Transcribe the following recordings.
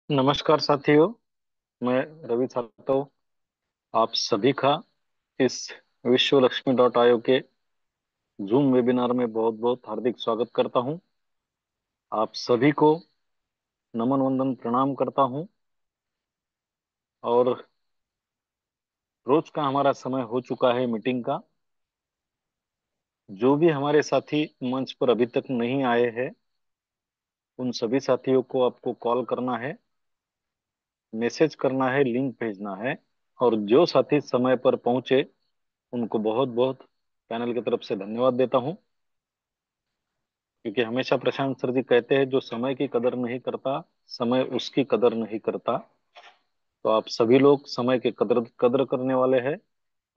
नमस्कार साथियों। मैं रवि छातो आप सभी का इस विश्व लक्ष्मी डॉट आयोग के जूम वेबिनार में बहुत बहुत हार्दिक स्वागत करता हूं। आप सभी को नमन वंदन प्रणाम करता हूं। और रोज का हमारा समय हो चुका है मीटिंग का। जो भी हमारे साथी मंच पर अभी तक नहीं आए हैं, उन सभी साथियों को आपको कॉल करना है, मैसेज करना है, लिंक भेजना है। और जो साथी समय पर पहुंचे उनको बहुत बहुत पैनल की तरफ से धन्यवाद देता हूं। क्योंकि हमेशा प्रशांत सर जी कहते हैं, जो समय की कदर नहीं करता समय उसकी कदर नहीं करता। तो आप सभी लोग समय की कदर कदर करने वाले हैं,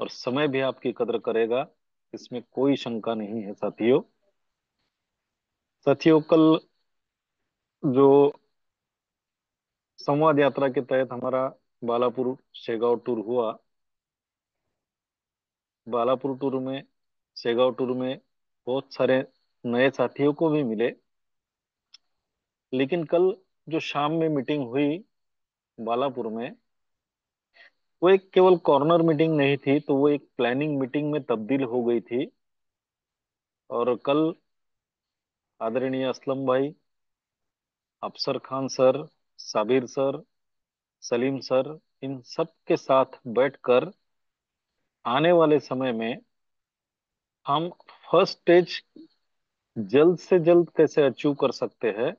और समय भी आपकी कदर करेगा, इसमें कोई शंका नहीं है साथियों। साथियों, कल जो संवाद यात्रा के तहत हमारा बालापुर शेगांव टूर हुआ, बालापुर टूर में शेगांव टूर में बहुत सारे नए साथियों को भी मिले। लेकिन कल जो शाम में मीटिंग हुई बालापुर में, वो एक केवल कॉर्नर मीटिंग नहीं थी, तो वो एक प्लानिंग मीटिंग में तब्दील हो गई थी। और कल आदरणीय असलम भाई, Afsar Khan sir, Sabir sir, Salim sir, इन सब के साथ बैठकर आने वाले समय में हम फर्स्ट स्टेज जल्द से जल्द कैसे अचीव कर सकते हैं,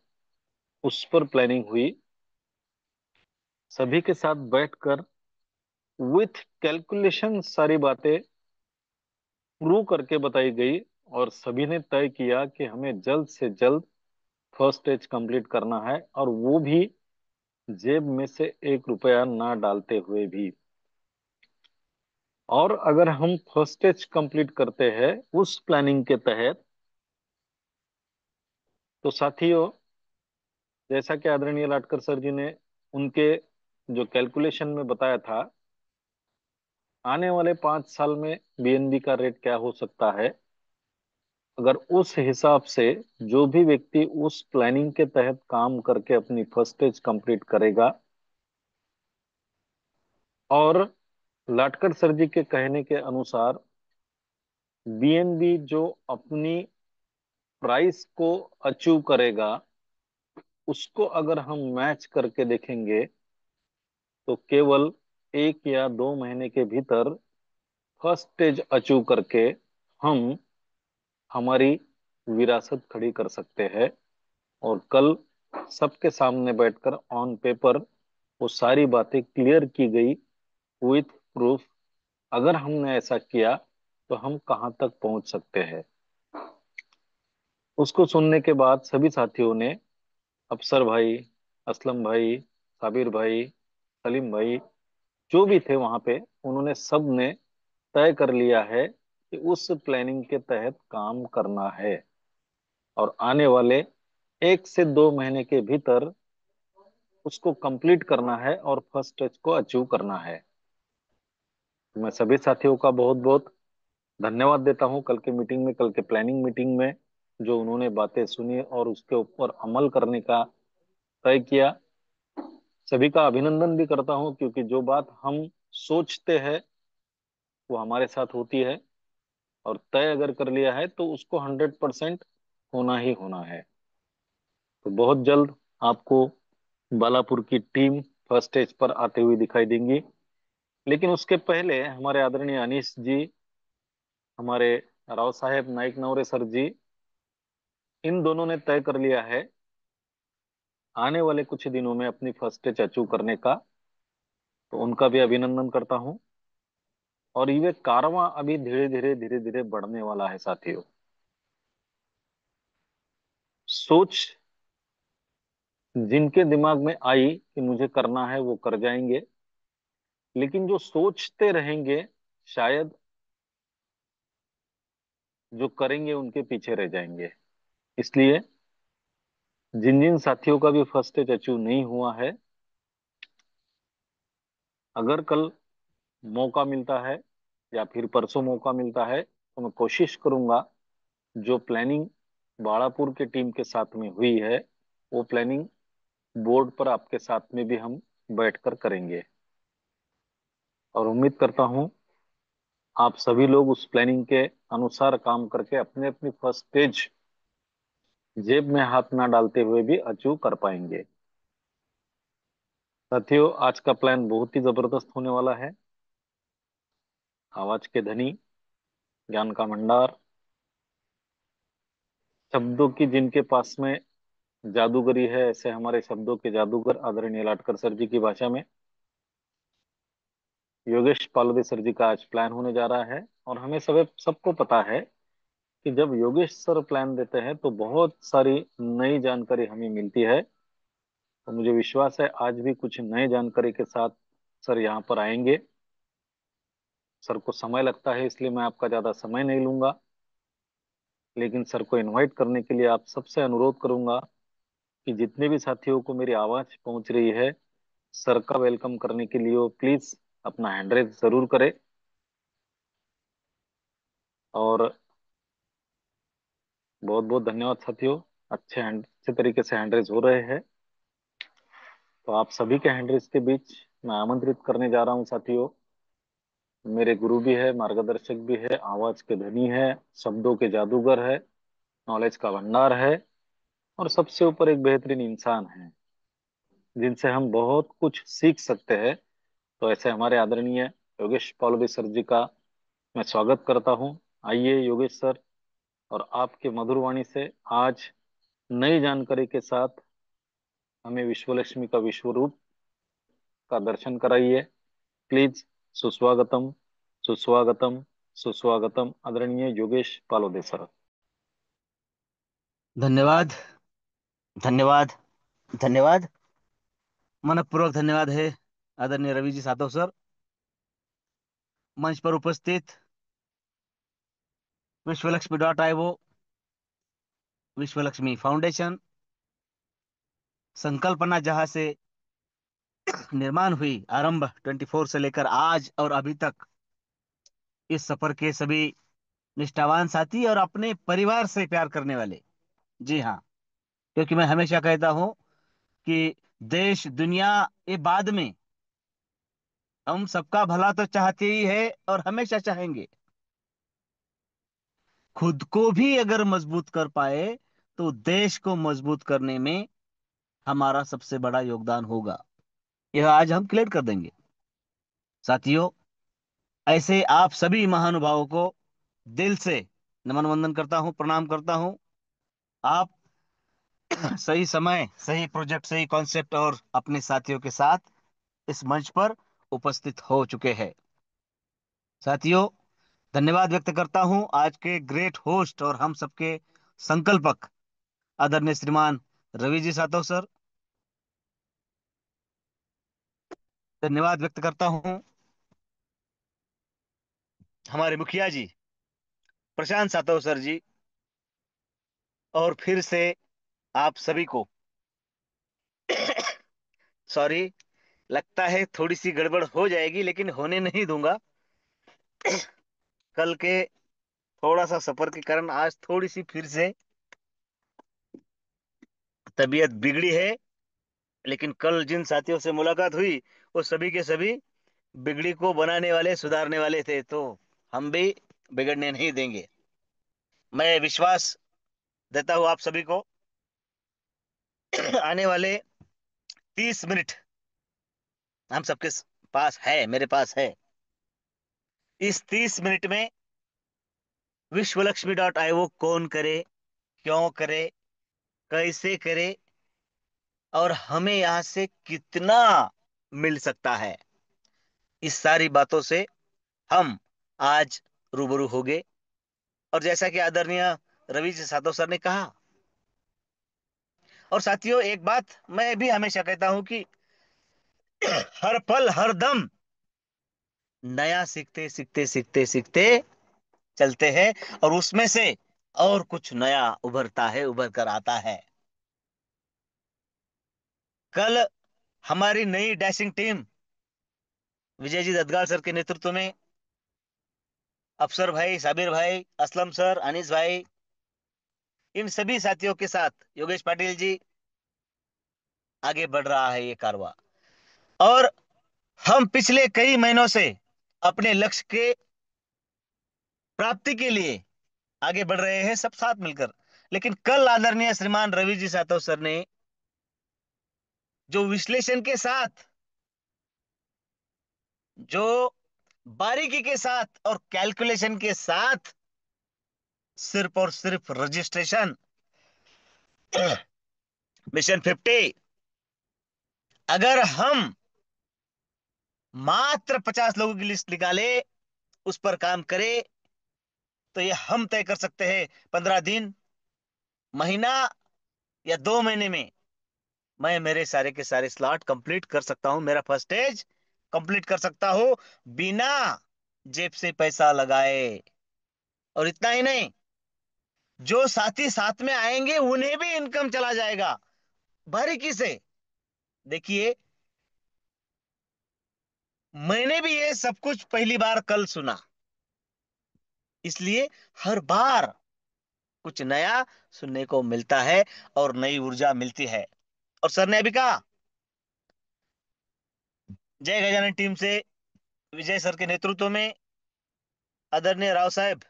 उस पर प्लानिंग हुई। सभी के साथ बैठकर विथ कैलकुलेशन सारी बातें प्रूव करके बताई गई। और सभी ने तय किया कि हमें जल्द से जल्द फर्स्ट स्टेज कंप्लीट करना है, और वो भी जेब में से 1 रुपया ना डालते हुए भी। और अगर हम फर्स्ट स्टेज कंप्लीट करते हैं उस प्लानिंग के तहत, तो साथियों, जैसा कि आदरणीय लाटकर सर जी ने उनके जो कैलकुलेशन में बताया था, आने वाले 5 साल में बीएनबी का रेट क्या हो सकता है, अगर उस हिसाब से जो भी व्यक्ति उस प्लानिंग के तहत काम करके अपनी फर्स्ट स्टेज कंप्लीट करेगा, और लाटकर सर जी के कहने के अनुसार बीएनबी जो अपनी प्राइस को अचीव करेगा, उसको अगर हम मैच करके देखेंगे, तो केवल 1 या 2 महीने के भीतर फर्स्ट स्टेज अचीव करके हम हमारी विरासत खड़ी कर सकते हैं। और कल सबके सामने बैठकर ऑन पेपर वो सारी बातें क्लियर की गई विथ प्रूफ। अगर हमने ऐसा किया तो हम कहां तक पहुंच सकते हैं। उसको सुनने के बाद सभी साथियों ने, अफसर भाई, असलम भाई, साबिर भाई, सलीम भाई, जो भी थे वहां पे, उन्होंने सब ने तय कर लिया है कि उस प्लानिंग के तहत काम करना है, और आने वाले 1 से 2 महीने के भीतर उसको कंप्लीट करना है और फर्स्ट स्टेज को अचीव करना है। मैं सभी साथियों का बहुत बहुत धन्यवाद देता हूं। कल के मीटिंग में, कल के प्लानिंग मीटिंग में जो उन्होंने बातें सुनी और उसके ऊपर अमल करने का तय किया, सभी का अभिनंदन भी करता हूं। क्योंकि जो बात हम सोचते हैं वो हमारे साथ होती है, और तय अगर कर लिया है तो उसको 100% होना ही होना है। तो बहुत जल्द आपको बालापुर की टीम फर्स्ट स्टेज पर आते हुए दिखाई देंगी। लेकिन उसके पहले हमारे आदरणीय अनीश जी, हमारे राव साहेब नाइक नवरे सर जी, इन दोनों ने तय कर लिया है आने वाले कुछ दिनों में अपनी फर्स्ट स्टेज अचीव करने का। तो उनका भी अभिनंदन करता हूं। और ये कारवां अभी धीरे धीरे बढ़ने वाला है साथियों। सोच जिनके दिमाग में आई कि मुझे करना है, वो कर जाएंगे। लेकिन जो सोचते रहेंगे, शायद जो करेंगे उनके पीछे रह जाएंगे। इसलिए जिन जिन साथियों का भी फर्स्ट स्टेज अचीव नहीं हुआ है, अगर कल मौका मिलता है या फिर परसों मौका मिलता है, तो मैं कोशिश करूंगा जो प्लानिंग बाड़ापुर के टीम के साथ में हुई है, वो प्लानिंग बोर्ड पर आपके साथ में भी हम बैठकर करेंगे। और उम्मीद करता हूं आप सभी लोग उस प्लानिंग के अनुसार काम करके अपने अपनी फर्स्ट स्टेज जेब में हाथ ना डालते हुए भी अचीव कर पाएंगे। साथियों, आज का प्लान बहुत ही जबरदस्त होने वाला है। आवाज के धनी, ज्ञान का भंडार, शब्दों की जिनके पास में जादूगरी है, ऐसे हमारे शब्दों के जादूगर आदरणीय लाटकर सर जी की भाषा में योगेश पालवे सर जी का आज प्लान होने जा रहा है। और हमें सब सबको पता है कि जब योगेश सर प्लान देते हैं तो बहुत सारी नई जानकारी हमें मिलती है। तो मुझे विश्वास है आज भी कुछ नए जानकारी के साथ सर यहाँ पर आएंगे। सर को समय लगता है, इसलिए मैं आपका ज्यादा समय नहीं लूंगा। लेकिन सर को इनवाइट करने के लिए आप सबसे अनुरोध करूंगा कि जितने भी साथियों को मेरी आवाज पहुंच रही है, सर का वेलकम करने के लिए प्लीज अपना हैंड रेज जरूर करें। और बहुत बहुत धन्यवाद साथियों। अच्छे तरीके से हैंड रेज हो रहे हैं। तो आप सभी के हैंड रेज के बीच मैं आमंत्रित करने जा रहा हूं साथियों, मेरे गुरु भी है, मार्गदर्शक भी है, आवाज के धनी है, शब्दों के जादूगर है, नॉलेज का भंडार है, और सबसे ऊपर एक बेहतरीन इंसान है जिनसे हम बहुत कुछ सीख सकते हैं। तो ऐसे हमारे आदरणीय योगेश पॉलवी सर जी का मैं स्वागत करता हूं। आइए योगेश सर, और आपके मधुर वाणी से आज नई जानकारी के साथ हमें विश्वलक्ष्मी का विश्व रूप का दर्शन कराइए। प्लीज। सुस्वागतम, सुस्वागतम, सुस्वागतम आदरणीय योगेश पालोदे सर। धन्यवाद। धन्यवाद। धन्यवाद। मनपूर्वक धन्यवाद है आदरणीय रवि जी सातव सर। मंच पर उपस्थित विश्वलक्ष्मी.io, विश्वलक्ष्मी फाउंडेशन, संकल्पना जहां से निर्माण हुई, आरंभ 24 से लेकर आज और अभी तक, इस सफर के सभी निष्ठावान साथी और अपने परिवार से प्यार करने वाले। जी हाँ, क्योंकि मैं हमेशा कहता हूं कि देश दुनिया ये बाद में, हम सबका भला तो चाहते ही है और हमेशा चाहेंगे। खुद को भी अगर मजबूत कर पाए तो देश को मजबूत करने में हमारा सबसे बड़ा योगदान होगा। यह आज हम क्लियर कर देंगे साथियों। ऐसे आप सभी महानुभावों को दिल से नमन वंदन करता हूं, प्रणाम करता हूं। आप सही समय, सही प्रोजेक्ट, सही कॉन्सेप्ट और अपने साथियों के साथ इस मंच पर उपस्थित हो चुके हैं। साथियों, धन्यवाद व्यक्त करता हूं आज के ग्रेट होस्ट और हम सबके संकल्पक आदरणीय श्रीमान रवि जी सातव सर। धन्यवाद व्यक्त करता हूं हमारे मुखिया जी प्रशांत सातव सर जी। और फिर से आप सभी को सॉरी, लगता है थोड़ी सी गड़बड़ हो जाएगी लेकिन होने नहीं दूंगा। कल के थोड़ा सा सफर के कारण आज थोड़ी सी फिर से तबीयत बिगड़ी है। लेकिन कल जिन साथियों से मुलाकात हुई वो सभी के सभी बिगड़ी को बनाने वाले, सुधारने वाले थे, तो हम भी बिगड़ने नहीं देंगे। मैं विश्वास देता हूं आप सभी को आने वाले 30 मिनट हम सबके पास है, मेरे पास है। इस 30 मिनट में विश्वलक्ष्मी.io कौन करे, क्यों करे, कैसे करे, और हमें यहां से कितना मिल सकता है, इस सारी बातों से हम आज रूबरू होंगे। और जैसा कि आदरणीय रवि जी साधव सर ने कहा, और साथियों एक बात मैं भी हमेशा कहता हूं कि हर पल हर दम नया सीखते सीखते सीखते सीखते चलते हैं, और उसमें से और कुछ नया उभरता है, उभर कर आता है। कल हमारी नई dashing team Vijay ji ददगाल sir के नेतृत्व में, अफसर भाई, साबिर भाई, असलम सर, अनीस भाई, इन सभी साथियों के साथ योगेश पाटिल जी, आगे बढ़ रहा है ये कारवा। और हम पिछले कई महीनों से अपने लक्ष्य के प्राप्ति के लिए आगे बढ़ रहे हैं सब साथ मिलकर। लेकिन कल आदरणीय श्रीमान रवि जी सातव सर ने जो विश्लेषण के साथ, जो बारीकी के साथ और कैलकुलेशन के साथ सिर्फ और सिर्फ रजिस्ट्रेशन मिशन 50, अगर हम मात्र 50 लोगों की लिस्ट निकाले, उस पर काम करें, तो ये हम तय कर सकते हैं 15 दिन, महीना या 2 महीने में मैं मेरे सारे के सारे स्लॉट कंप्लीट कर सकता हूं, मेरा फर्स्ट स्टेज कंप्लीट कर सकता हूं बिना जेब से पैसा लगाए। और इतना ही नहीं, जो साथी साथ में आएंगे उन्हें भी इनकम चला जाएगा बारीकी से। देखिए, मैंने भी ये सब कुछ पहली बार कल सुना, इसलिए हर बार कुछ नया सुनने को मिलता है और नई ऊर्जा मिलती है। और सर ने अभी कहा, जय गजानन टीम से विजय सर के नेतृत्व में आदरणीय राव साहब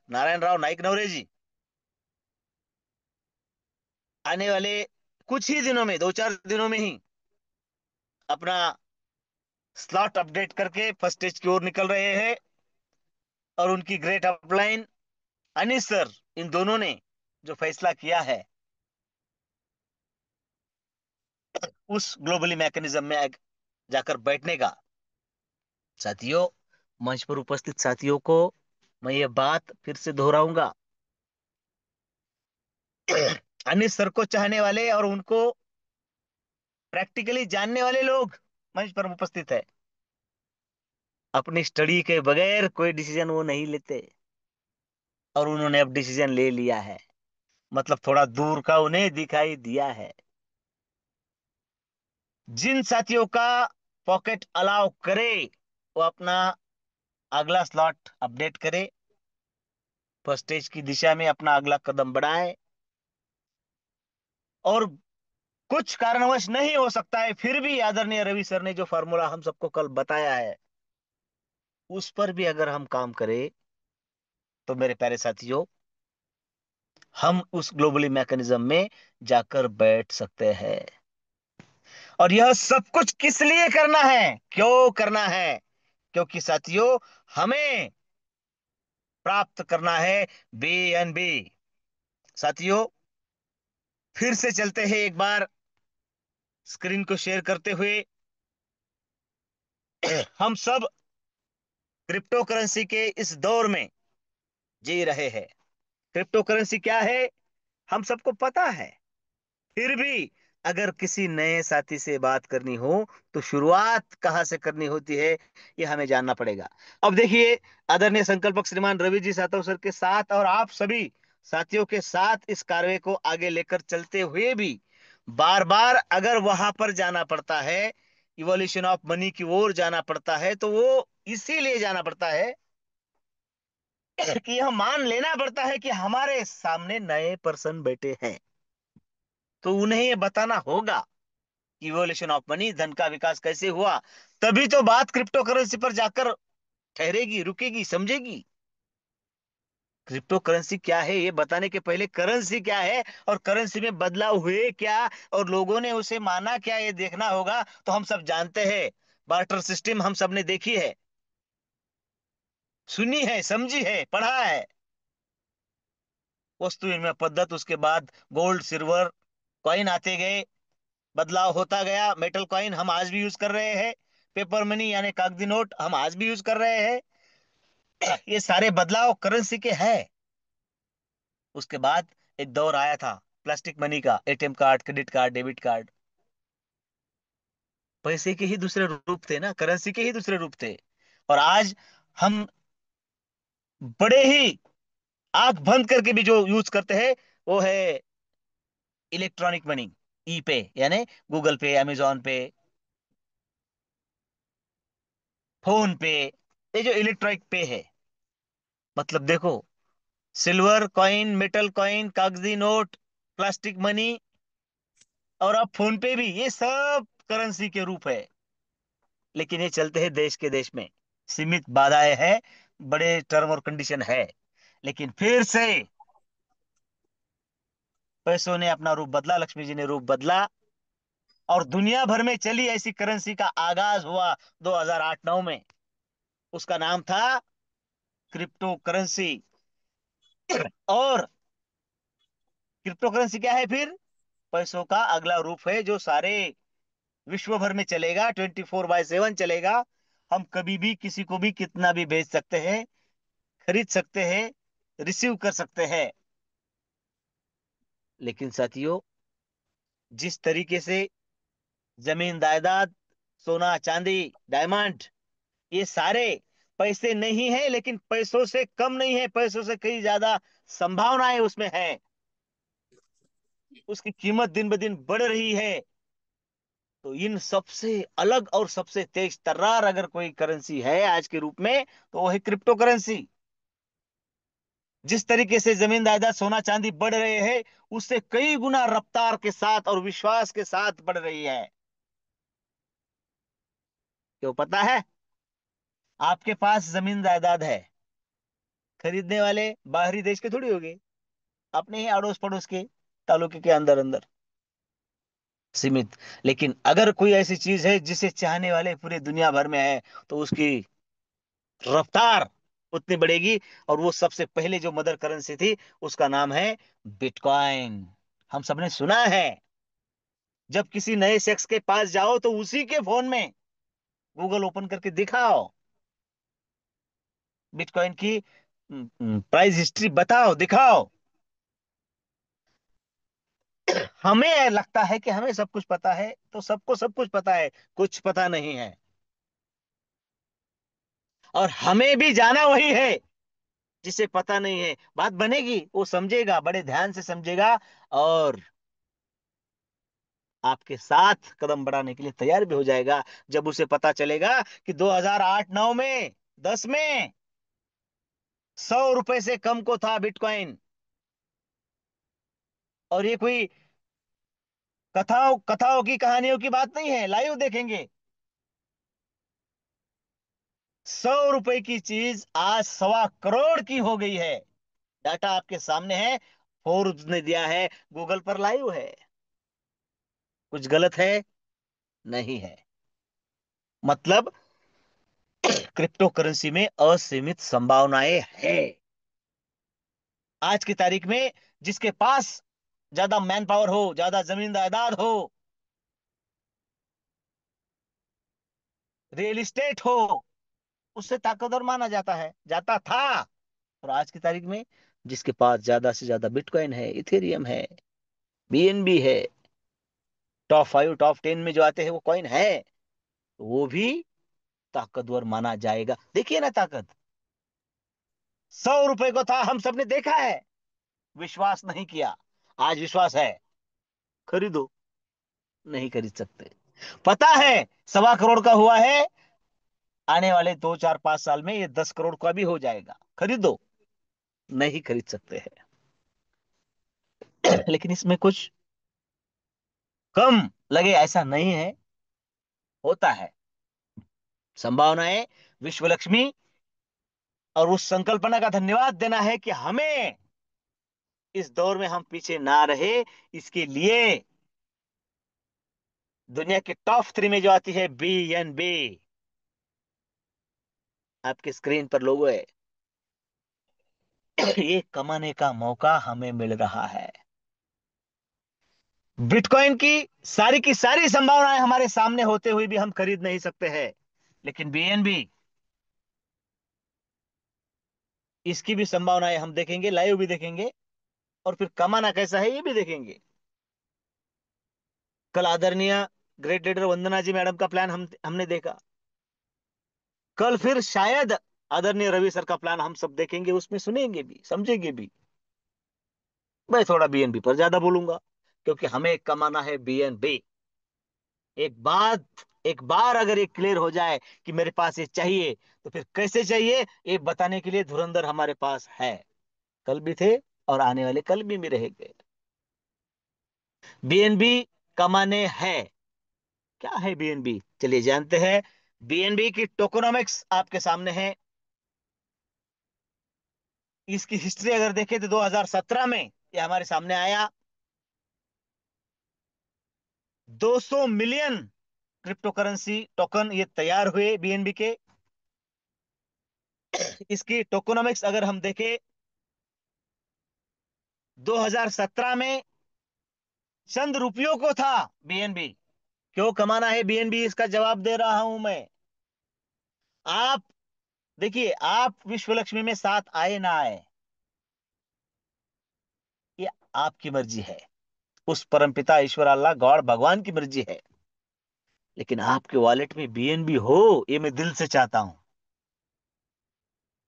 नारायण राव नाइक नवरे जी आने वाले कुछ ही दिनों में, 2-4 दिनों में ही अपना स्लॉट अपडेट करके फर्स्ट स्टेज की ओर निकल रहे हैं। और उनकी ग्रेट अपलाइन अनिस सर, इन दोनों ने जो फैसला किया है उस ग्लोबली मैकेनिज्म में जाकर बैठने का, साथियों, मंच पर उपस्थित साथियों को मैं ये बात फिर से दोहराऊंगा। अनिस सर को चाहने वाले और उनको प्रैक्टिकली जानने वाले लोग मंच पर उपस्थित है, अपनी स्टडी के बगैर कोई डिसीजन वो नहीं लेते। और उन्होंने अब डिसीजन ले लिया है, मतलब थोड़ा दूर का उन्हें दिखाई दिया है। जिन साथियों का पॉकेट अलाउ करे, वो अपना अगला स्लॉट अपडेट करे, फर्स्ट स्टेज की दिशा में अपना अगला कदम बढ़ाए। और कुछ कारणवश नहीं हो सकता है, फिर भी आदरणीय रवि सर ने जो फॉर्मूला हम सबको कल बताया है, उस पर भी अगर हम काम करें, तो मेरे प्यारे साथियों, हम उस ग्लोबली मैकेनिज्म में जाकर बैठ सकते हैं। और यह सब कुछ किस लिए करना है, क्यों करना है? क्योंकि साथियों, हमें प्राप्त करना है BNB। साथियों, फिर से चलते हैं एक बार स्क्रीन को शेयर करते हुए। हम सब क्रिप्टो करेंसी के इस दौर में जी रहे हैं। क्रिप्टो करेंसी क्या है, हम सबको पता है। फिर भी अगर किसी नए साथी से बात करनी हो, तो शुरुआत कहाँ से करनी होती है, ये हमें जानना पड़ेगा। अब देखिए, आदरणीय संकल्पक श्रीमान रवि जी सातव सर के साथ और आप सभी साथियों के साथ इस कार्य को आगे लेकर चलते हुए भी बार बार अगर वहां पर जाना पड़ता है, इवोल्यूशन ऑफ मनी की ओर जाना पड़ता है, तो वो इसीलिए जाना पड़ता है कि यह मान लेना पड़ता है कि हमारे सामने नए पर्सन बैठे हैं, तो उन्हें ये बताना होगा इवोल्यूशन ऑफ मनी, धन का विकास कैसे हुआ। तभी तो बात क्रिप्टो करेंसी पर जाकर ठहरेगी, रुकेगी, समझेगी। क्रिप्टो करेंसी क्या है ये बताने के पहले करेंसी क्या है और करेंसी में बदलाव हुए क्या और लोगों ने उसे माना क्या, ये देखना होगा। तो हम सब जानते हैं, बार्टर सिस्टम हम सब ने देखी है, सुनी है, समझी है, पढ़ा है। वस्तु विनिमय पद्धत, उसके बाद गोल्ड सिल्वर कॉइन आते गए, बदलाव होता गया। मेटल कॉइन हम आज भी यूज कर रहे हैं, पेपर मनी यानी कागजी नोट हम आज भी यूज कर रहे हैं। ये सारे बदलाव करेंसी के हैं। उसके बाद एक दौर आया था प्लास्टिक मनी का, ATM card, credit card, debit card. पैसे के ही दूसरे रूप थे ना, करेंसी के ही दूसरे रूप थे। और आज हम बड़े ही आंख बंद करके भी जो यूज करते हैं, वो है इलेक्ट्रॉनिक मनी, ई पे, यानी गूगल पे, अमेजोन पे, फोन पे। ये जो इलेक्ट्रॉनिक पे है, मतलब देखो, सिल्वर कॉइन, मेटल कॉइन, कागजी नोट, प्लास्टिक मनी, और अब फोन पे भी, ये सब करेंसी के रूप है। लेकिन ये चलते हैं देश के देश में, सीमित बाधाएं हैं, बड़े टर्म और कंडीशन है। लेकिन फिर से पैसों ने अपना रूप बदला, लक्ष्मी जी ने रूप बदला, और दुनिया भर में चली ऐसी करेंसी का आगाज हुआ 2008-9 में। उसका नाम था क्रिप्टो करेंसी। और क्रिप्टो करेंसी क्या है फिर? पैसों का अगला रूप है, जो सारे विश्व भर में चलेगा, 24/7 चलेगा। हम कभी भी किसी को भी कितना भी भेज सकते हैं, खरीद सकते हैं, रिसीव कर सकते हैं। लेकिन साथियों, जिस तरीके से जमीन जायदाद, सोना चांदी, डायमंड, ये सारे पैसे नहीं है, लेकिन पैसों से कम नहीं है, पैसों से कई ज्यादा संभावनाएं उसमें है। उसकी कीमत दिन ब दिन बढ़ रही है। तो इन सबसे अलग और सबसे तेज तर्रार अगर कोई करेंसी है आज के रूप में, तो वो है क्रिप्टो करेंसी। जिस तरीके से जमीन जायदाद सोना चांदी बढ़ रहे हैं, उससे कई गुना रफ्तार के साथ और विश्वास के साथ बढ़ रही है। क्यों पता है? आपके पास जमीन जायदाद है, खरीदने वाले बाहरी देश के थोड़ी होंगे, अपने ही अड़ोस पड़ोस के, तालुके के अंदर अंदर सीमित। लेकिन अगर कोई ऐसी चीज है जिसे चाहने वाले पूरे दुनिया भर में है, तो उसकी रफ्तार उतनी बढ़ेगी। और वो सबसे पहले जो मदर करेंसी थी, उसका नाम है बिटकॉइन। हम सबने सुना है। जब किसी नए शख्स के पास जाओ तो उसी के फोन में गूगल ओपन करके दिखाओ, बिटकॉइन की प्राइस हिस्ट्री बताओ, दिखाओ। हमें लगता है कि हमें सब कुछ पता है, तो सबको सब कुछ पता है, कुछ पता नहीं है। और हमें भी जाना वही है जिसे पता नहीं है। बात बनेगी, वो समझेगा, बड़े ध्यान से समझेगा, और आपके साथ कदम बढ़ाने के लिए तैयार भी हो जाएगा। जब उसे पता चलेगा कि 2008-9 में, 10 में 100 रुपए से कम को था बिटकॉइन। और ये कोई कथाओं कथाओं की कहानियों की बात नहीं है, लाइव देखेंगे। 100 रुपए की चीज आज 1.25 करोड़ की हो गई है। डाटा आपके सामने है, फोर्ब्स ने दिया है, गूगल पर लाइव है। कुछ गलत है? नहीं है। मतलब क्रिप्टो करेंसी में असीमित संभावनाएं है। आज की तारीख में जिसके पास ज्यादा मैन पावर हो, ज्यादा जमीन जायदाद हो, रियल एस्टेट हो, उससे ताकतवर माना जाता है, जाता था। और आज की तारीख में जिसके पास ज्यादा से ज्यादा बिटकॉइन है, इथेरियम है, बीएनबी है, टॉप 5 टॉप 10 में जो आते हैं वो कॉइन है, तो वो भी ताकतवर माना जाएगा। देखिए ना ताकत। 100 रुपए को था, हम सबने देखा है, विश्वास नहीं किया। आज विश्वास है, खरीदो। नहीं खरीद सकते। पता है 1.25 करोड़ का हुआ है, आने वाले 2 4 5 साल में ये 10 करोड़ का भी हो जाएगा, खरीदो। नहीं खरीद सकते हैं। लेकिन इसमें कुछ कम लगे ऐसा नहीं है, होता है। संभावनाएं, विश्व लक्ष्मी, और उस संकल्पना का धन्यवाद देना है कि हमें इस दौर में हम पीछे ना रहे। इसके लिए दुनिया के टॉप 3 में जो आती है बीएनबी, आपके स्क्रीन पर लोगो है, ये कमाने का मौका हमें मिल रहा है। बिटकॉइन की सारी संभावनाएं हमारे सामने होते हुए भी हम खरीद नहीं सकते हैं। लेकिन बीएनबी, इसकी भी संभावनाएं हम देखेंगे, लाइव भी देखेंगे, और फिर कमाना कैसा है ये भी देखेंगे। कल आदरणीय ग्रेट लीडर वंदना जी मैडम का प्लान हमने देखा। कल फिर शायद आदरणीय रवि सर का प्लान हम सब देखेंगे, उसमें सुनेंगे भी, समझेंगे भी। मैं थोड़ा बीएनबी पर ज्यादा बोलूंगा, क्योंकि हमें कमाना है बीएनबी। एक बार अगर ये क्लियर हो जाए कि मेरे पास ये चाहिए, तो फिर कैसे चाहिए ये बताने के लिए धुरंधर हमारे पास है। कल भी थे, और आने वाले कल भी रहेंगे। बीएनबी कमाने हैं। क्या है बीएनबी, चलिए जानते हैं। बीएनबी की टोकोनॉमिक्स आपके सामने है। इसकी हिस्ट्री अगर देखें तो 2017 में ये हमारे सामने आया। 200 मिलियन क्रिप्टो करेंसी टोकन ये तैयार हुए बीएनबी के। इसकी टोकोनॉमिक्स अगर हम देखें, 2017 में चंद रुपयों को था बीएनबी। क्यों कमाना है बीएनबी, इसका जवाब दे रहा हूं मैं। आप देखिए, आप विश्व लक्ष्मी में साथ आए ना आए, ये आपकी मर्जी है। उस परमपिता ईश्वर अल्लाह गॉड भगवान की मर्जी है। लेकिन आपके वॉलेट में बीएनबी हो, ये मैं दिल से चाहता हूं।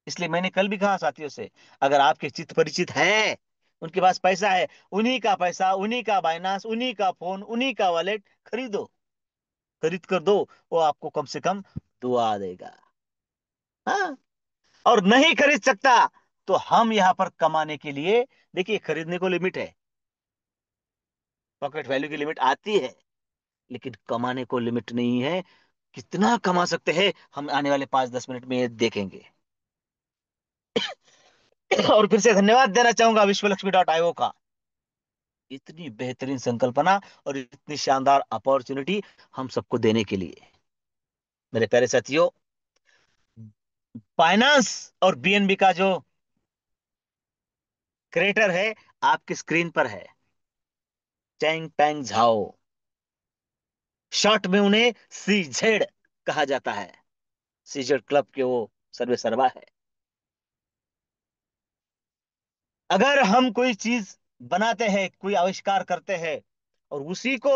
इसलिए मैंने कल भी कहा साथियों से, अगर आपके चित परिचित है, उनके पास पैसा है, उन्हीं का पैसा, उन्हीं का बाइनांस, उन्हीं का फोन, उन्हीं का वॉलेट खरीदो, खरीद कर दो। वो आपको कम से कम दुआ देगा। हाँ। और नहीं खरीद सकता तो हम यहां पर कमाने के लिए, देखिए खरीदने को लिमिट है, पॉकेट वैल्यू की लिमिट आती है, लेकिन कमाने को लिमिट नहीं है। कितना कमा सकते हैं हम आने वाले 5-10 मिनट में ये देखेंगे। और फिर से धन्यवाद देना चाहूंगा विश्वलक्ष्मी.io का, इतनी बेहतरीन संकल्पना और इतनी शानदार अपॉर्चुनिटी हम सबको देने के लिए। मेरे प्यारे साथियों, फाइनेंस और बीएनबी का जो क्रिएटर है आपकी स्क्रीन पर है, चैंग पैंग झाओ। शॉर्ट में उन्हें सीजेड कहा जाता है। सीजेड क्लब के वो सर्वे सर्वा है। अगर हम कोई चीज बनाते हैं, कोई आविष्कार करते हैं, और उसी को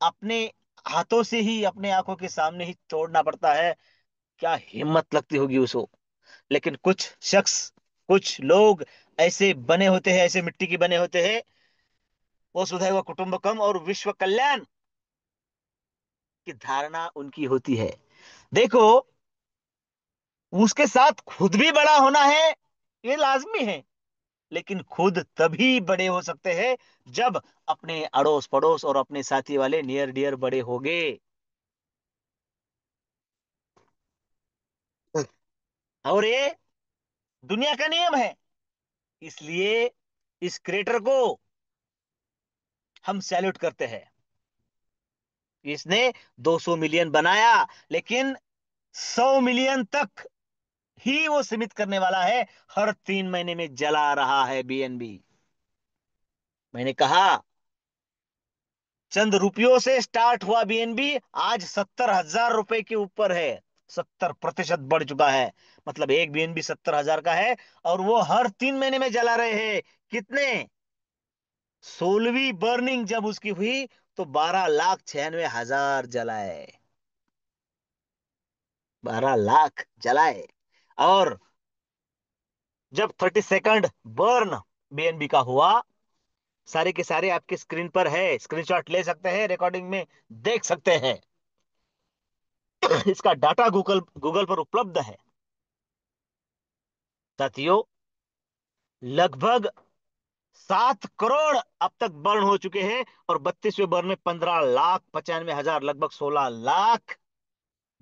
अपने हाथों से ही अपने आंखों के सामने ही तोड़ना पड़ता है, क्या हिम्मत लगती होगी उसको। लेकिन कुछ शख्स, कुछ लोग ऐसे बने होते हैं, ऐसे मिट्टी के बने होते हैं, वो सुधैव कुटुंबकम और विश्व कल्याण की धारणा उनकी होती है। देखो, उसके साथ खुद भी बड़ा होना है, ये लाजमी है। लेकिन खुद तभी बड़े हो सकते हैं जब अपने अड़ोस पड़ोस और अपने साथी वाले नियर डियर बड़े होंगे। और ये दुनिया का नियम है। इसलिए इस क्रिएटर को हम सैल्यूट करते हैं। इसने 200 मिलियन बनाया, लेकिन 100 मिलियन तक ही वो सीमित करने वाला है। हर 3 महीने में जला रहा है बीएनबी। मैंने कहा, चंद रुपयों से स्टार्ट हुआ बीएनबी, आज 70,000 रुपए के ऊपर है। 70% बढ़ चुका है। मतलब एक बीएनबी 70,000 का है, और वो हर 3 महीने में जला रहे हैं। कितने? 16वीं बर्निंग जब उसकी हुई तो 12,96,000 जलाए। 12 लाख जलाए। और जब 32nd बर्न बीएनबी का हुआ, सारे के सारे आपके स्क्रीन पर है, स्क्रीनशॉट ले सकते हैं, रिकॉर्डिंग में देख सकते हैं। इसका डाटा गूगल गूगल पर उपलब्ध है। साथियों, लगभग 7 करोड़ अब तक बर्न हो चुके हैं, और 32वें बर्न में 15,95,000, लगभग 16 लाख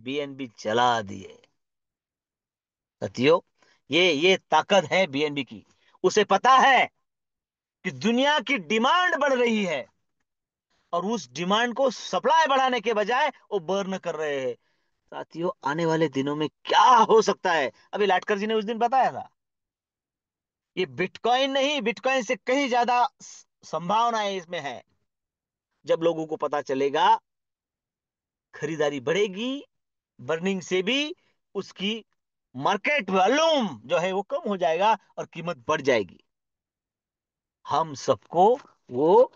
बीएनबी जला दिए। साथियों, ये ताकत है बीएनबी की। उसे पता है कि दुनिया की डिमांड बढ़ रही है, और उस डिमांड को सप्लाई बढ़ाने के बजाय वो बर्न कर रहे हैं। साथियों, आने वाले दिनों में क्या हो सकता है, अभी लाटकर जी ने उस दिन बताया था। ये बिटकॉइन नहीं, बिटकॉइन से कहीं ज्यादा संभावनाएं इसमें है। जब लोगों को पता चलेगा, खरीदारी बढ़ेगी, बर्निंग से भी उसकी मार्केट वॉल्यूम जो है वो कम हो जाएगा और कीमत बढ़ जाएगी। हम सबको वो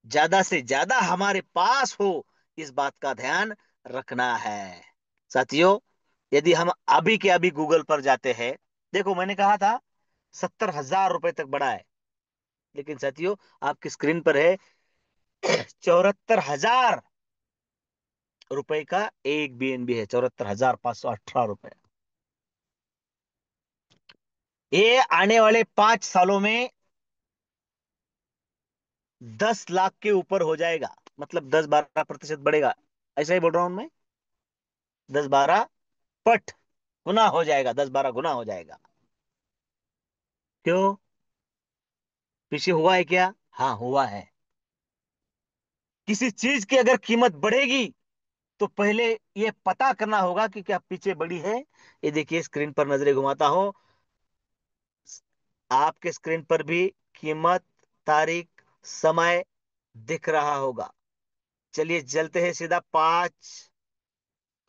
ज्यादा से ज्यादा हमारे पास हो, इस बात का ध्यान रखना है। साथियों, यदि हम अभी के अभी गूगल पर जाते हैं, देखो मैंने कहा था 70,000 रुपए तक बढ़ा है, लेकिन साथियों आपकी स्क्रीन पर है 74,000 रुपए का एक बीएनबी है। 74,518 रुपए। ये आने वाले 5 सालों में 10 लाख के ऊपर हो जाएगा। मतलब 10-12% बढ़ेगा, ऐसा ही बोल रहा हूं मैं। 10-12 पट गुना हो जाएगा, 10-12 गुना हो जाएगा। क्यों? पीछे हुआ है क्या? हाँ हुआ है। किसी चीज की अगर कीमत बढ़ेगी तो पहले ये पता करना होगा कि क्या पीछे बढ़ी है। ये देखिए, स्क्रीन पर नजरें घुमाता हो, आपके स्क्रीन पर भी कीमत, तारीख, समय दिख रहा होगा। चलिए चलते हैं सीधा 5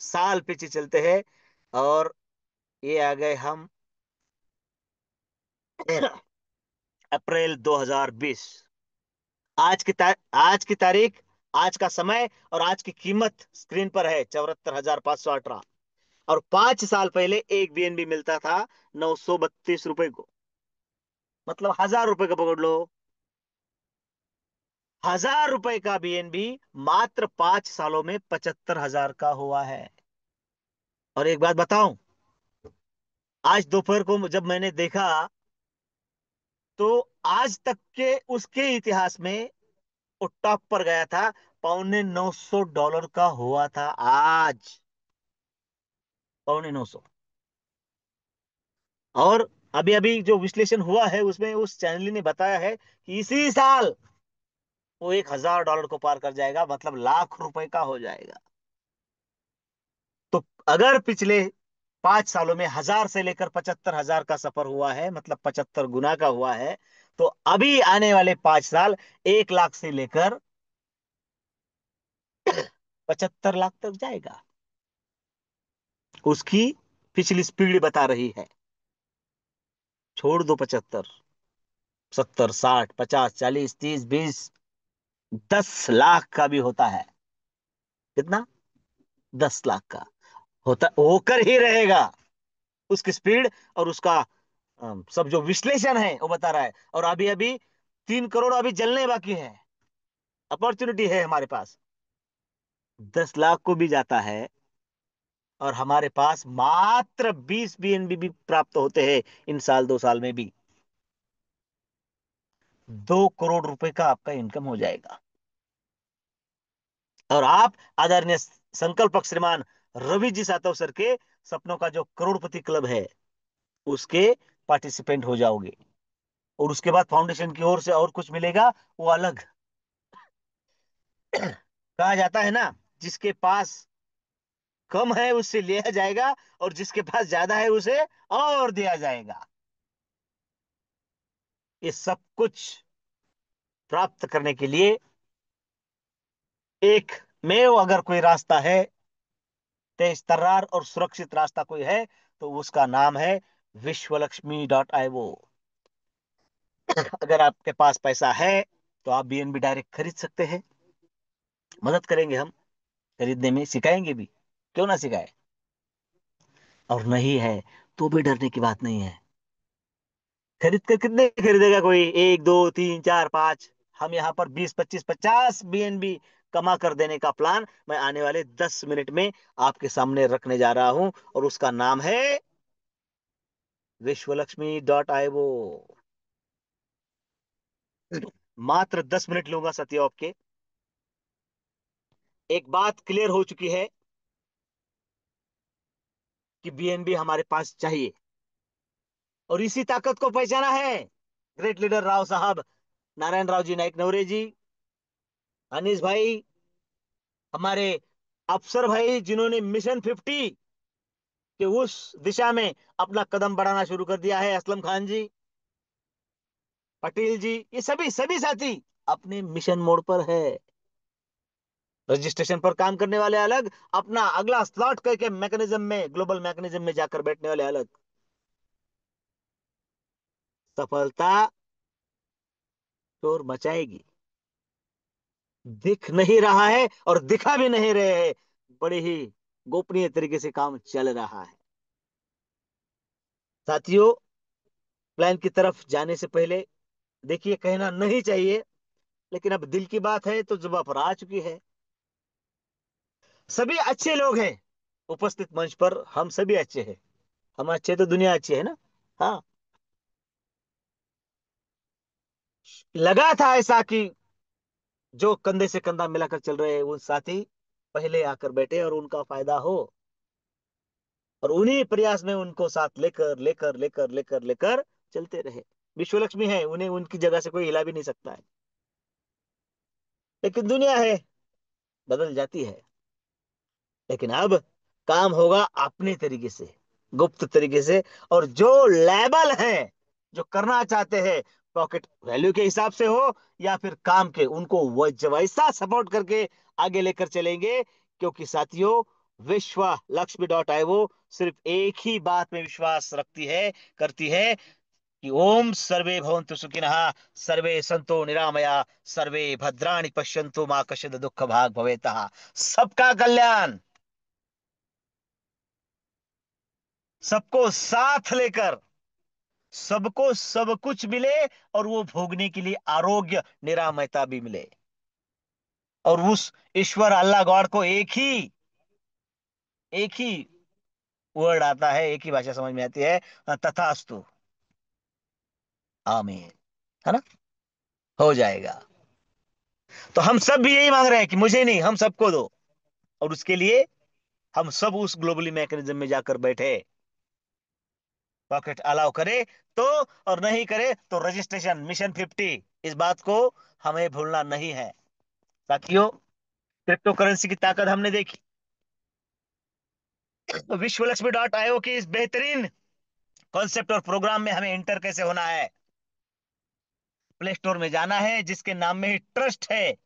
साल पीछे चलते हैं, और ये आ गए हम अप्रैल 2020। आज की तारीख, आज का समय और आज की कीमत स्क्रीन पर है, 74,518। और 5 साल पहले एक बीएनबी मिलता था 932 रुपए को, मतलब 1000 रुपए का पकड़ लो। 1000 रुपए का बीएनबी मात्र 5 सालों में 75,000 का हुआ है। और एक बात बताऊं, आज दोपहर को जब मैंने देखा, तो आज तक के उसके इतिहास में वो टॉप पर गया था, $950 का हुआ था आज। 950। और अभी अभी जो विश्लेषण हुआ है उसमें उस चैनल ने बताया है कि इसी साल वो $1,000 को पार कर जाएगा, मतलब लाख रुपए का हो जाएगा। तो अगर पिछले 5 सालों में 1000 से लेकर 75,000 का सफर हुआ है, मतलब 75 गुना का हुआ है, तो अभी आने वाले 5 साल 1 लाख से लेकर 75 लाख तक जाएगा। उसकी पिछली स्पीड बता रही है। छोड़ दो 75, 70, 60, 50, 40, 30, 20, 10 लाख का भी होता है। कितना? 10 लाख का होता, होकर ही रहेगा। उसकी स्पीड और उसका सब जो विश्लेषण है वो बता रहा है। और अभी अभी 3 करोड़ अभी जलने बाकी है, अपॉर्चुनिटी है हमारे पास। 10 लाख को भी जाता है, और हमारे पास मात्र 20 बीएनबी भी प्राप्त होते हैं इन साल 2 साल में भी। 2 करोड़ रुपए का आपका इनकम हो जाएगा। और आप आदरणीय संकल्पक श्रीमान रवि जी सातव सर के सपनों का जो करोड़पति क्लब है, उसके पार्टिसिपेंट हो जाओगे। और उसके बाद फाउंडेशन की ओर से और कुछ मिलेगा, वो अलग। कहा जाता है ना, जिसके पास कम है उससे लिया जाएगा, और जिसके पास ज्यादा है उसे और दिया जाएगा। ये सब कुछ प्राप्त करने के लिए एक मेव अगर कोई रास्ता है, तेज तर्रार और सुरक्षित रास्ता कोई है, तो उसका नाम है विश्वलक्ष्मी.io। अगर आपके पास पैसा है तो आप बीएनबी डायरेक्ट खरीद सकते हैं। मदद करेंगे हम खरीदने में, सिखाएंगे भी, क्यों ना सिखाए। और नहीं है तो भी डरने की बात नहीं है। खरीद कर कितने खरीदेगा कोई? 1, 2, 3, 4, 5। हम यहाँ पर 20, 25, 50 बीएनबी कमा कर देने का प्लान मैं आने वाले 10 मिनट में आपके सामने रखने जा रहा हूं, और उसका नाम है विश्वलक्ष्मी.io। मात्र 10 मिनट लूंगा सत्य आपके। एक बात क्लियर हो चुकी है कि बीएनबी हमारे पास चाहिए, और इसी ताकत को पहचाना है ग्रेट लीडर राव साहब, नारायण राव जी नाइक नवरे जी, अनिस भाई, हमारे अफसर भाई जिन्होंने मिशन 50 के उस दिशा में अपना कदम बढ़ाना शुरू कर दिया है, असलम खान जी, पटेल जी, ये सभी सभी साथी अपने मिशन मोड पर है। रजिस्ट्रेशन पर काम करने वाले अलग, अपना अगला स्लॉट करके मैकेनिज्म में, ग्लोबल मैकेनिज्म में जाकर बैठने वाले अलग। सफलता शोर मचाएगी। दिख नहीं रहा है और दिखा भी नहीं रहे हैं, बड़े ही गोपनीय तरीके से काम चल रहा है। साथियों, प्लान की तरफ जाने से पहले, देखिए कहना नहीं चाहिए, लेकिन अब दिल की बात है तो जुबान पर आ चुकी है। सभी अच्छे लोग हैं उपस्थित मंच पर, हम सभी अच्छे हैं। हम अच्छे तो दुनिया अच्छी है ना। हाँ, लगा था ऐसा कि जो कंधे से कंधा मिलाकर चल रहे हैं, वो साथी पहले आकर बैठे और उनका फायदा हो, और उन्हीं प्रयास में उनको साथ लेकर लेकर लेकर लेकर लेकर चलते रहे। विश्व लक्ष्मी है, उन्हें उनकी जगह से कोई हिला भी नहीं सकता है। लेकिन दुनिया है, बदल जाती है। लेकिन अब काम होगा अपने तरीके से, गुप्त तरीके से। और जो लेबल है, जो करना चाहते हैं, पॉकेट वैल्यू के हिसाब से हो या फिर काम के, उनको वैसा सपोर्ट करके आगे लेकर चलेंगे। क्योंकि साथियों, विश्व लक्ष्मी डॉट आई वो सिर्फ एक ही बात में विश्वास रखती है, करती है, कि ओम सर्वे भवन्तु सुखिनः, सर्वे सन्तु निरामया, सर्वे भद्राणि पश्यन्तु मा कश्चित् दुःख भाग भवेतः। सबका कल्याण, सबको साथ लेकर, सबको सब कुछ मिले, और वो भोगने के लिए आरोग्य निरामयता भी मिले। और उस ईश्वर अल्लाह गॉड को एक ही वर्ड आता है, एक ही भाषा समझ में आती है, तथास्तु, आमीन, है ना, हो जाएगा। तो हम सब भी यही मांग रहे हैं कि मुझे नहीं, हम सबको दो। और उसके लिए हम सब उस ग्लोबली मैकेनिज्म में जाकर बैठे, पॉकेट अलाउ करे तो, और नहीं करे तो रजिस्ट्रेशन मिशन 50, इस बात को हमें भूलना नहीं है। साथियों, क्रिप्टो करेंसी की ताकत हमने देखी। तो विश्व लक्ष्मी डॉट आईओ की इस बेहतरीन कॉन्सेप्ट और प्रोग्राम में हमें इंटर कैसे होना है? प्ले स्टोर में जाना है, जिसके नाम में ही ट्रस्ट है,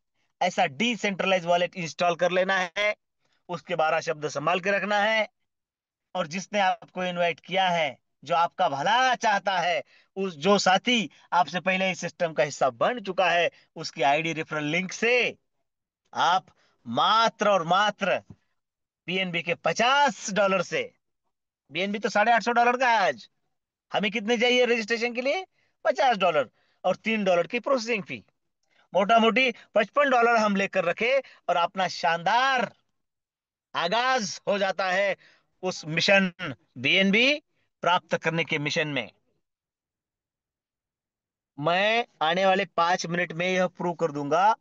ऐसा डिसेंट्रलाइज वॉलेट इंस्टॉल कर लेना है। उसके 12 शब्द संभाल के रखना है। और जिसने आपको इनवाइट किया है, जो आपका भला चाहता है, उस जो साथी आपसे पहले इस सिस्टम का हिस्सा बन चुका है, उसकी आईडी रेफरल लिंक से आप मात्र और मात्र बीएनबी के $50 से, बीएनबी तो $850 का है आज, हमें कितने चाहिए रजिस्ट्रेशन के लिए? $50, और $3 की प्रोसेसिंग फी, मोटा मोटी $55 हम लेकर रखे, और अपना शानदार आगाज हो जाता है उस मिशन, बीएनबी प्राप्त करने के मिशन में। मैं आने वाले 5 मिनट में यह प्रूव कर दूंगा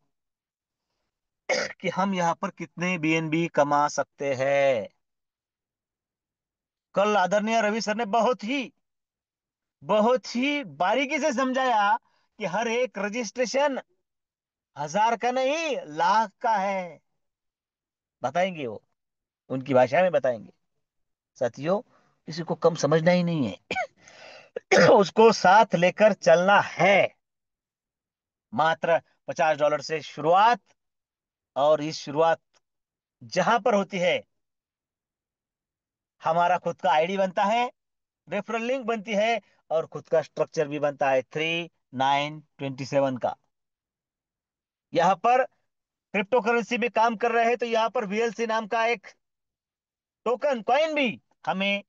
कि हम यहां पर कितने बीएनबी कमा सकते हैं। कल आदरणीय रवि सर ने बहुत ही बारीकी से समझाया कि हर एक रजिस्ट्रेशन 1000 का नहीं, लाख का है। बताएंगे वो, उनकी भाषा में बताएंगे। साथियों, किसी को कम समझना ही नहीं है। उसको साथ लेकर चलना है। मात्र $50 से शुरुआत, और इस शुरुआत जहां पर होती है, हमारा खुद का आईडी बनता है, रेफरल लिंक बनती है, और खुद का स्ट्रक्चर भी बनता है 3927 का। यहाँ पर क्रिप्टो करेंसी में काम कर रहे हैं, तो यहाँ पर वीएलसी नाम का एक टोकन कॉइन भी हमें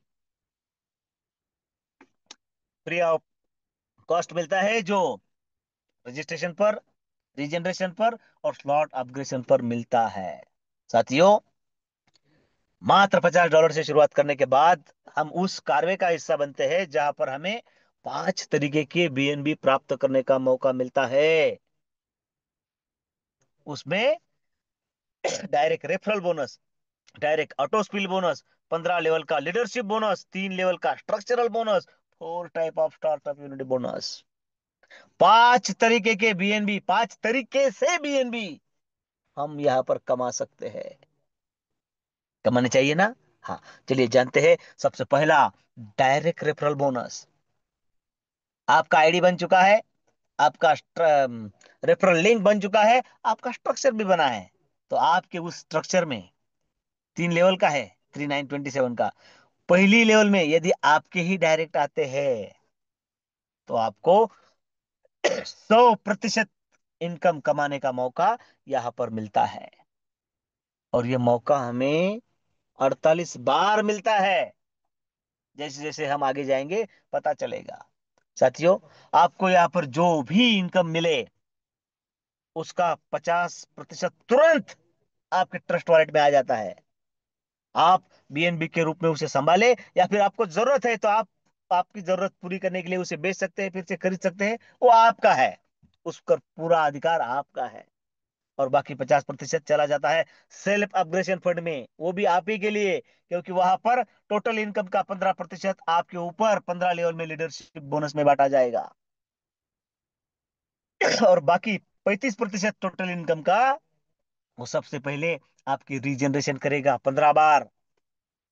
फ्री ऑफ कॉस्ट मिलता है, जो रजिस्ट्रेशन पर, रीजनरेशन पर, और स्लॉट अपग्रेडेशन पर मिलता है। साथियों, मात्र $50 से शुरुआत करने के बाद हम उस कार्य का हिस्सा बनते हैं, जहां पर हमें 5 तरीके के बीएनबी प्राप्त करने का मौका मिलता है। उसमें direct referral bonus, direct auto spill bonus, 15 level का लीडरशिप बोनस, 3 लेवल का structural bonus, 4 type of startup unity bonus. 5 तरीके के बीएनबी, 5 तरीके से बीएनबी हम यहां पर कमा सकते हैं। कमाने चाहिए ना? हाँ, चलिए जानते हैं। सबसे पहला, डायरेक्ट रेफरल बोनस। आपका आईडी बन चुका है, आपका रेफरल लिंक बन चुका है, आपका स्ट्रक्चर भी बना है। तो आपके उस स्ट्रक्चर में 3 लेवल का है, 3927 का। पहली लेवल में यदि आपके ही डायरेक्ट आते हैं, तो आपको 100% इनकम कमाने का मौका यहां पर मिलता है। और यह मौका हमें 48 बार मिलता है। जैसे जैसे हम आगे जाएंगे, पता चलेगा। साथियों, आपको यहाँ पर जो भी इनकम मिले, उसका 50% तुरंत आपके ट्रस्ट वॉलेट में आ जाता है। आप बीएनबी के रूप में उसे संभाले, या फिर आपको जरूरत है तो आप, आपकी जरूरत पूरी करने के लिए उसे बेच सकते हैं, फिर से खरीद सकते हैं, वो आपका है। उस पर पूरा अधिकार आपका है। और बाकी 50% चला जाता है सेल्फ अपग्रेशन फंड में, वो भी आप ही के लिए, क्योंकि वहां पर टोटल इनकम का 15% आपके ऊपर 15 लेवल में लीडरशिप बोनस में बांटा जाएगा। और बाकी 35% टोटल इनकम का वो सबसे पहले आपकी रीजनरेशन करेगा 15 बार।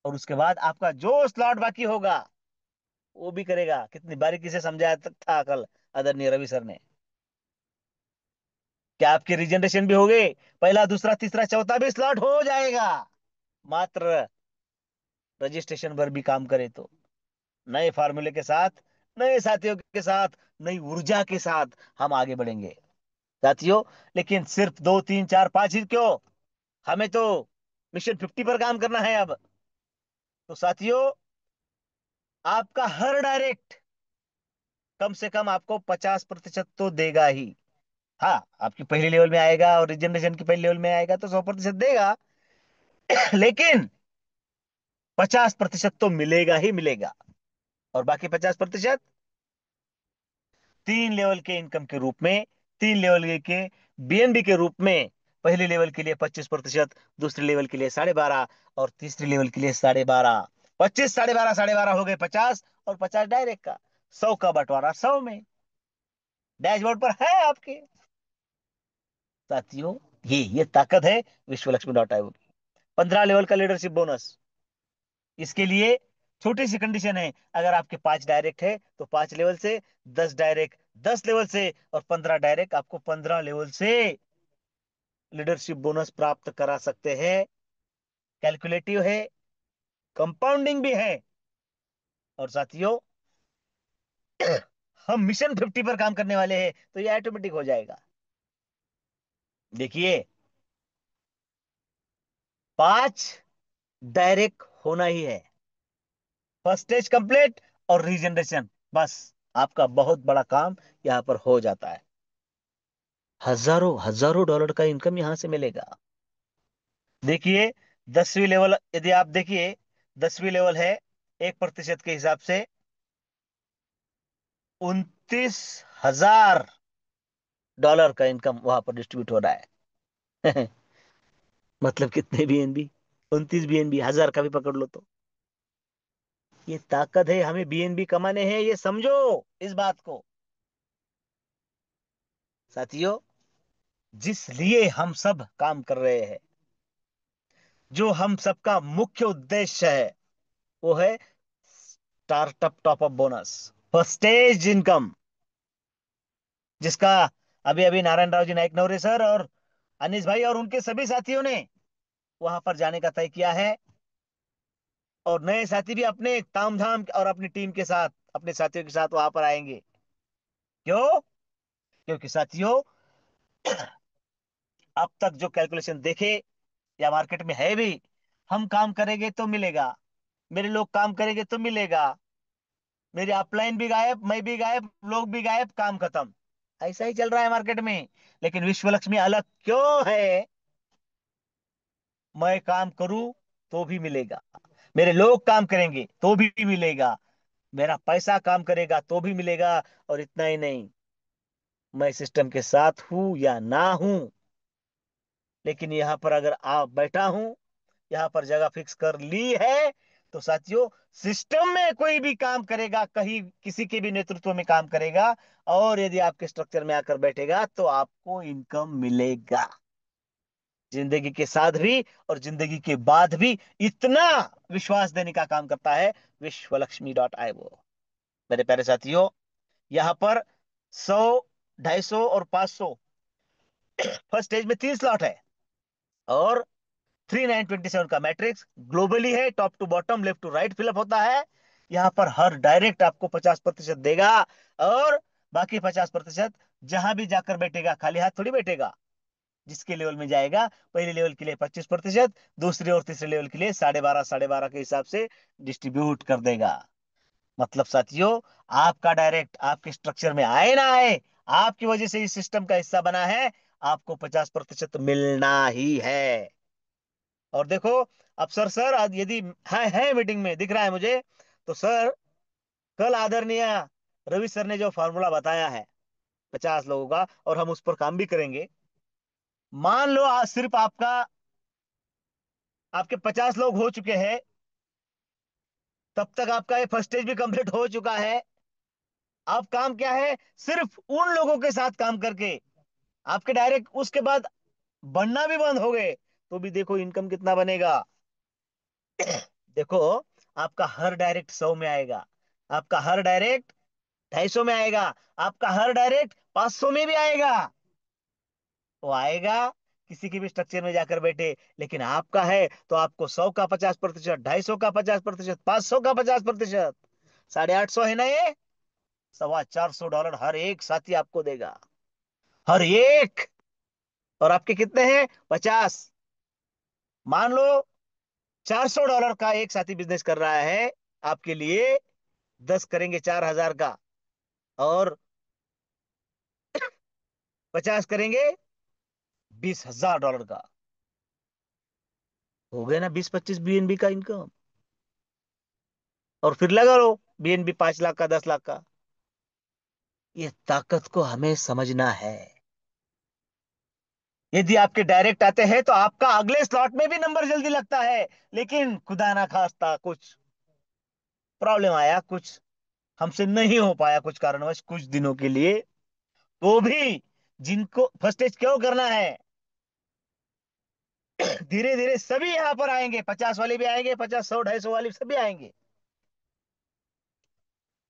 और उसके बाद आपका जो स्लॉट बाकी होगा वो भी करेगा। कितनी बारीकी से समझाया था कल आदरणीय रवि सर ने। क्या आपकी रीजनरेशन भी हो गई, पहला दूसरा तीसरा चौथा भी स्लॉट हो जाएगा, मात्र रजिस्ट्रेशन पर भी काम करे तो। नए फार्मूले के साथ, नए साथियों के साथ, नई ऊर्जा के साथ हम आगे बढ़ेंगे साथियों। लेकिन सिर्फ 2 3 4 5 ही क्यों, हमें तो मिशन 50 पर काम करना है अब। तो साथियों, आपका हर डायरेक्ट कम से कम आपको 50% तो देगा ही। हाँ, आपकी पहली लेवल में आएगा और रिजनरेशन की पहली लेवल में आएगा तो 100% देगा। लेकिन 50% तो मिलेगा ही मिलेगा। और बाकी 50% 3 लेवल के इनकम के रूप में, 3 लेवल के बीएनबी के रूप में। पहले लेवल के लिए 25%, दूसरे लेवल के लिए 12.5, और तीसरे लेवल के लिए 12.5। 25 12.5 12.5 हो गए 50, और 50 डायरेक्ट का, 100 का बंटवारा 100 में डैशबोर्ड पर है आपके साथियों। ये ताकत है विश्वलक्ष्मी.io की। 15 लेवल का लीडरशिप बोनस। इसके लिए छोटी सी कंडीशन है, अगर आपके 5 डायरेक्ट है तो 5 लेवल से, 10 डायरेक्ट 10 लेवल से, और 15 डायरेक्ट आपको 15 लेवल से लीडरशिप बोनस प्राप्त करा सकते हैं। कैलकुलेटिव है, कंपाउंडिंग भी है। और साथियों, हम मिशन 50 पर काम करने वाले हैं तो ये ऑटोमेटिक हो जाएगा। देखिए, 5 डायरेक्ट होना ही है, फर्स्ट स्टेज कंप्लीट और रीजनरेशन, बस आपका बहुत बड़ा काम यहां पर हो जाता है। हजारों हजारों डॉलर का इनकम यहां से मिलेगा। देखिए, 10वीं लेवल यदि आप देखिए, 10वीं लेवल है, 1% के हिसाब से 29,000 डॉलर का इनकम वहां पर डिस्ट्रीब्यूट हो रहा है। मतलब कितने बीएनबी, 29 बीएनबी, 1000 का भी पकड़ लो तो। ये ताकत है, हमें बीएनबी कमाने हैं, ये समझो इस बात को साथियों। जिस लिए हम सब काम कर रहे हैं, जो हम सबका मुख्य उद्देश्य है, वो है startup top up bonus, first stage income, जिसका अभी अभी नारायण राव जी नाइक नवरे सर और अनिस भाई और उनके सभी साथियों ने वहां पर जाने का तय किया है। और नए साथी भी अपने ताम झाम और अपनी टीम के साथ, अपने साथियों के साथ वहां पर आएंगे। क्यों? क्योंकि साथियों, अब तक जो कैलकुलेशन देखे या मार्केट में है भी, हम काम करेंगे तो मिलेगा, मेरे लोग काम करेंगे तो मिलेगा, मेरी अपलाइन भी गायब, मैं भी गायब, लोग भी गायब, काम खत्म। ऐसा ही चल रहा है मार्केट में। लेकिन विश्व लक्ष्मी अलग क्यों है? मैं काम करूं तो भी मिलेगा, मेरे लोग काम करेंगे तो भी मिलेगा, मेरा पैसा काम करेगा तो भी मिलेगा। और इतना ही नहीं, मैं सिस्टम के साथ हूं या ना हूं, लेकिन यहां पर अगर आप बैठा हूं, यहाँ पर जगह फिक्स कर ली है, तो साथियों, सिस्टम में कोई भी काम करेगा, कहीं किसी के भी नेतृत्व में काम करेगा, और यदि आपके स्ट्रक्चर में आकर बैठेगा तो आपको इनकम मिलेगा, जिंदगी के साथ भी और जिंदगी के बाद भी। इतना विश्वास देने का काम करता है विश्वलक्ष्मी.io। मेरे प्यारे साथियों, यहाँ पर 100, 250 और 500, फर्स्ट स्टेज में 3 स्लॉट है, और 3927 का मैट्रिक्स ग्लोबली है, top to bottom, left to right fill up होता है। यहां पर हर डायरेक्ट आपको 50% देगा, और बाकी 50% जहां भी जाकर बैठेगा खाली हाथ थोड़ी बैठेगा। जिसके लेवल में जाएगा, पहले लेवल के लिए 25%, दूसरे और तीसरे लेवल के लिए 12.5 12.5 के हिसाब से डिस्ट्रीब्यूट कर देगा। मतलब साथियों, आपका डायरेक्ट आपके स्ट्रक्चर में आए ना आए, आपकी वजह से इस सिस्टम का हिस्सा बना है, आपको 50% मिलना ही है। और देखो, अब सर आज यदि है मीटिंग में, दिख रहा है मुझे, तो सर, कल आदरणीय रवि सर ने जो फॉर्मूला बताया है 50 लोगों का, और हम उस पर काम भी करेंगे, मान लो आज सिर्फ आपके 50 लोग हो चुके हैं, तब तक आपका ये फर्स्ट स्टेज भी कंप्लीट हो चुका है। अब काम क्या है, सिर्फ उन लोगों के साथ काम करके आपके डायरेक्ट उसके बाद बनना भी बंद हो गए, तो भी देखो इनकम कितना बनेगा। देखो, आपका हर डायरेक्ट 100 में आएगा, आपका हर डायरेक्ट 250 में आएगा, आपका हर डायरेक्ट 500 में भी आएगा। वो आएगा किसी के भी स्ट्रक्चर में जाकर बैठे, लेकिन आपका है तो आपको 100 का 50%, 250 का 50%, 500 का 50%, 850 है ना ये, $425 हर एक साथी आपको देगा, हर एक। और आपके कितने हैं, 50। मान लो $400 का एक साथी बिजनेस कर रहा है आपके लिए, 10 करेंगे 4000 का, और 50 करेंगे $20000 का। हो गए ना 20-25 बीएनबी का इनकम। और फिर लगा लो बीएनबी 5 लाख का, 10 लाख का। ये ताकत को हमें समझना है। यदि आपके डायरेक्ट आते हैं तो आपका अगले स्लॉट में भी नंबर जल्दी लगता है, लेकिन खुदा ना खास्ता कुछ प्रॉब्लम आया, कुछ हमसे नहीं हो पाया कुछ कारणवश कुछ दिनों के लिए, तो भी जिनको फर्स्ट स्टेज क्यों करना है, धीरे धीरे सभी यहां पर आएंगे, 50 वाले भी आएंगे, 50, 100, 250 वाले सभी आएंगे।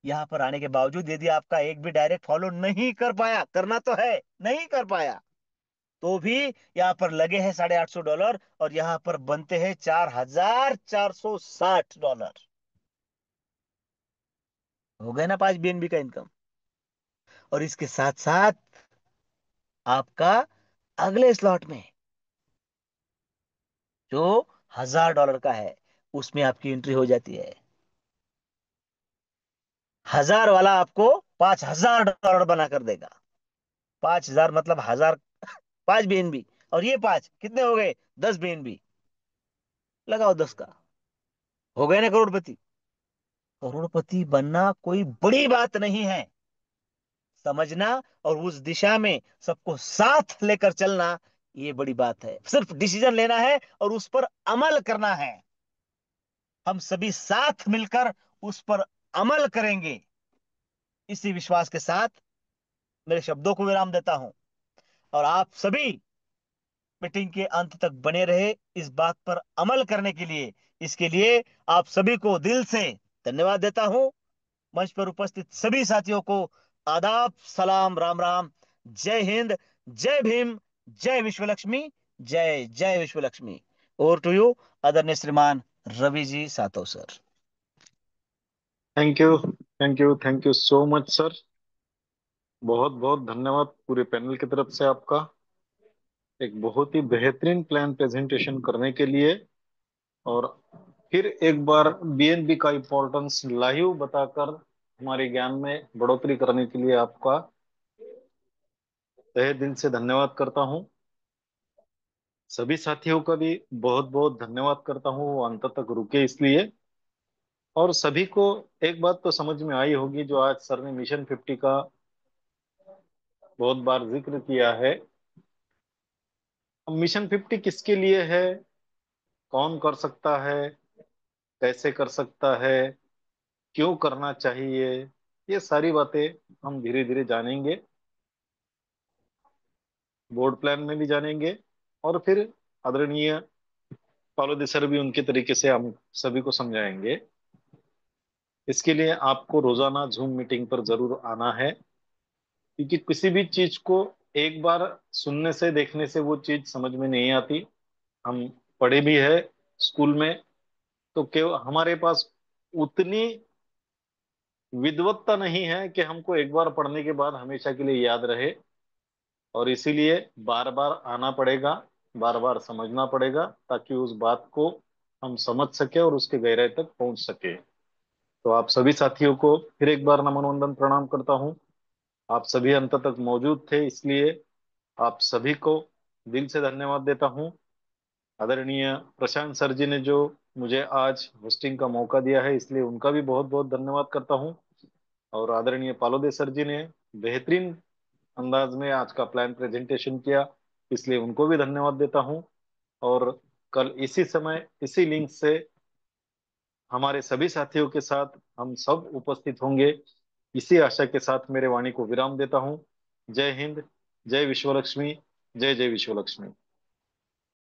यहां पर आने के बावजूद यदि आपका एक भी डायरेक्ट फॉलो नहीं कर पाया, करना तो है, नहीं कर पाया, तो भी यहाँ पर लगे हैं $850, और यहाँ पर बनते हैं $4460। हो गए ना 5 बीएनबी का इनकम। और इसके साथ साथ आपका अगले स्लॉट में जो $1000 का है, उसमें आपकी एंट्री हो जाती है। 1000 वाला आपको $5000 बना कर देगा। 5000 मतलब 1000, 5 बीएनबी, और ये 5 कितने हो गए, 10 बीएनबी। लगाओ 10 का, हो गए ना करोड़पति। करोड़पति बनना कोई बड़ी बात नहीं है, समझना और उस दिशा में सबको साथ लेकर चलना, ये बड़ी बात है। सिर्फ डिसीजन लेना है और उस पर अमल करना है। हम सभी साथ मिलकर उस पर अमल करेंगे, इसी विश्वास के साथ मेरे शब्दों को विराम देता हूं। और आप सभी मीटिंग के अंत तक बने रहे इस बात पर अमल करने के लिए, इसके लिए आप सभी को दिल से धन्यवाद देता हूं। मंच पर उपस्थित सभी साथियों को आदाब, सलाम, राम राम, जय हिंद, जय भीम, जय विश्व लक्ष्मी, जय जय विश्व लक्ष्मी। ओवर टू यू आदरणीय श्रीमान रवि जी सातो sir. Thank you, thank you, thank you so much sir. बहुत बहुत धन्यवाद पूरे पैनल की तरफ से आपका, एक बहुत ही बेहतरीन प्लान प्रेजेंटेशन करने के लिए। और फिर एक बार बीएनबी का इम्पोर्टेंस लाइव बताकर हमारे ज्ञान में बढ़ोतरी करने के लिए आपका तहे दिल से धन्यवाद करता हूँ। सभी साथियों का भी बहुत बहुत धन्यवाद करता हूँ, वो अंत तक रुके इसलिए। और सभी को एक बात तो समझ में आई होगी, जो आज सर ने मिशन 50 का बहुत बार जिक्र किया है। अब मिशन 50 किसके लिए है, कौन कर सकता है, कैसे कर सकता है, क्यों करना चाहिए, ये सारी बातें हम धीरे धीरे जानेंगे, बोर्ड प्लान में भी जानेंगे। और फिर आदरणीय पालोदी सर भी उनके तरीके से हम सभी को समझाएंगे। इसके लिए आपको रोजाना जूम मीटिंग पर जरूर आना है, क्योंकि किसी भी चीज को एक बार सुनने से देखने से वो चीज समझ में नहीं आती। हम पढ़े भी है स्कूल में, तो केवल हमारे पास उतनी विद्वत्ता नहीं है कि हमको एक बार पढ़ने के बाद हमेशा के लिए याद रहे। और इसीलिए बार बार आना पड़ेगा, बार बार समझना पड़ेगा, ताकि उस बात को हम समझ सके और उसके गहराई तक पहुंच सके। तो आप सभी साथियों को फिर एक बार नमन वंदन प्रणाम करता हूं। आप सभी अंत तक मौजूद थे, इसलिए आप सभी को दिल से धन्यवाद देता हूं। आदरणीय प्रशांत सर जी ने जो मुझे आज होस्टिंग का मौका दिया है, इसलिए उनका भी बहुत बहुत धन्यवाद करता हूं। और आदरणीय पालोदे सर जी ने बेहतरीन अंदाज में आज का प्लान प्रेजेंटेशन किया, इसलिए उनको भी धन्यवाद देता हूँ। और कल इसी समय इसी लिंक से हमारे सभी साथियों के साथ हम सब उपस्थित होंगे। इसी आशा के साथ मेरे वाणी को विराम देता हूँ। जय हिंद। जय विश्वलक्ष्मी। जय जय विश्वलक्ष्मी।